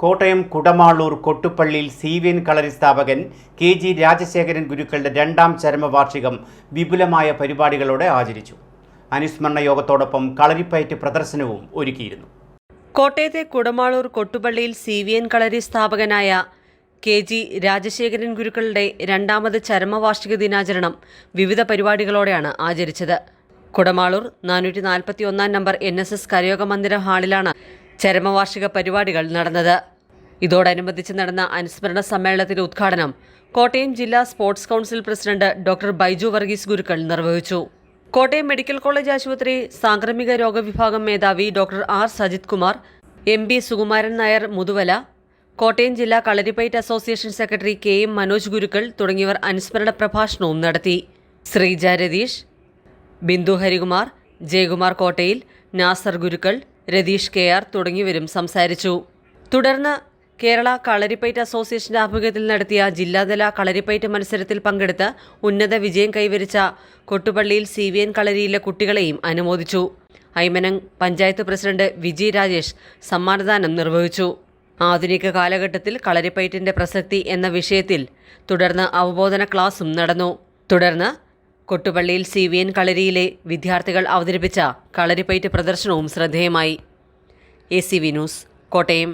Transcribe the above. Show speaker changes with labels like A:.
A: Kottayam Kudamaloor കൊട്ടുപള്ളിയിൽ CVN കളരി സ്ഥാപകൻ KG Rajasekharan ഗുരുക്കളുടെ രണ്ടാം ചരമവാർഷികം വിപുലമായ പരിപാടികളോടെ ആചരിച്ചു. അനുസ്മരണ യോഗത്തോടൊപ്പം കളരിപ്പയറ്റ് പ്രദർശനവും ഒരുക്കിയിരുന്നു.
B: കോട്ടയത്തെ കുടമാളൂർ കൊട്ടുപള്ളിയിൽ CVN കളരി സ്ഥാപകനായ KG രാജശേഖരൻ ഗുരുക്കളുടെ രണ്ടാമത് ചരമവാർഷിക ദിനാചരണം വിവിധ പരിപാടികളോടെയാണ് ആചരിച്ചത്. കുടമാളൂർ 441 നമ്പർ NSS കരയോഗ മന്ദിരം ഹാളിലാണ് ചരമവാർഷിക പരിപാടികൾ നടന്നത്. ഇതോടനുബന്ധിച്ച് നടന്ന അനുസ്മരണ സമ്മേളനത്തിന്റെ ഉദ്ഘാടനം കോട്ടയം ജില്ലാ sports council president doctor Baiju Varghese Gurukkal നിർവഹിച്ചു. കോട്ടയം മെഡിക്കൽ കോളേജ് ആശുപത്രി സാംക്രമിക രോഗവിഭാഗം മേധാവി doctor R Sajith Kumar, MB Sukumaran Nair Muthuvala, Kottayam ജില്ലാ Kalaripayattu association secretary KM Manoj Gurukkal തുടങ്ങിയവർ അനുസ്മരണ പ്രഭാഷണവും നടത്തി. ശ്രീജ രതീഷ്, ബിന്ദു ഹരികുമാർ, ജയകുമാർ കോട്ടയിൽ, നാസർ ഗുരുക്കൾ, രതീഷ് KR തുടങ്ങിയവരും സംസാരിച്ചു. തുടർന്ന് കേരള കളരിപ്പയറ്റ് അസോസിയേഷന്റെ ആഭിമുഖ്യത്തിൽ നടത്തിയ ജില്ലാതല കളരിപ്പയറ്റ് മത്സരത്തിൽ പങ്കെടുത്ത് ഉന്നത വിജയം കൈവരിച്ച കൊട്ടുപള്ളിയിൽ CVN കളരിയിലെ കുട്ടികളെയും അനുമോദിച്ചു. ഐമനം പഞ്ചായത്ത് പ്രസിഡന്റ് വിജി രാജേഷ് സമ്മാനദാനം നിർവഹിച്ചു. ആധുനിക കാലഘട്ടത്തിൽ കളരിപ്പയറ്റിന്റെ പ്രസക്തി എന്ന വിഷയത്തിൽ തുടർന്ന് അവബോധന ക്ലാസും നടന്നു. തുടർന്ന് കൊട്ടുപള്ളിയിൽ CVN കളരിയിലെ വിദ്യാർത്ഥികൾ അവതരിപ്പിച്ച കളരിപ്പയറ്റ് പ്രദർശനവും ശ്രദ്ധേയമായി. ACV news, Kottayam.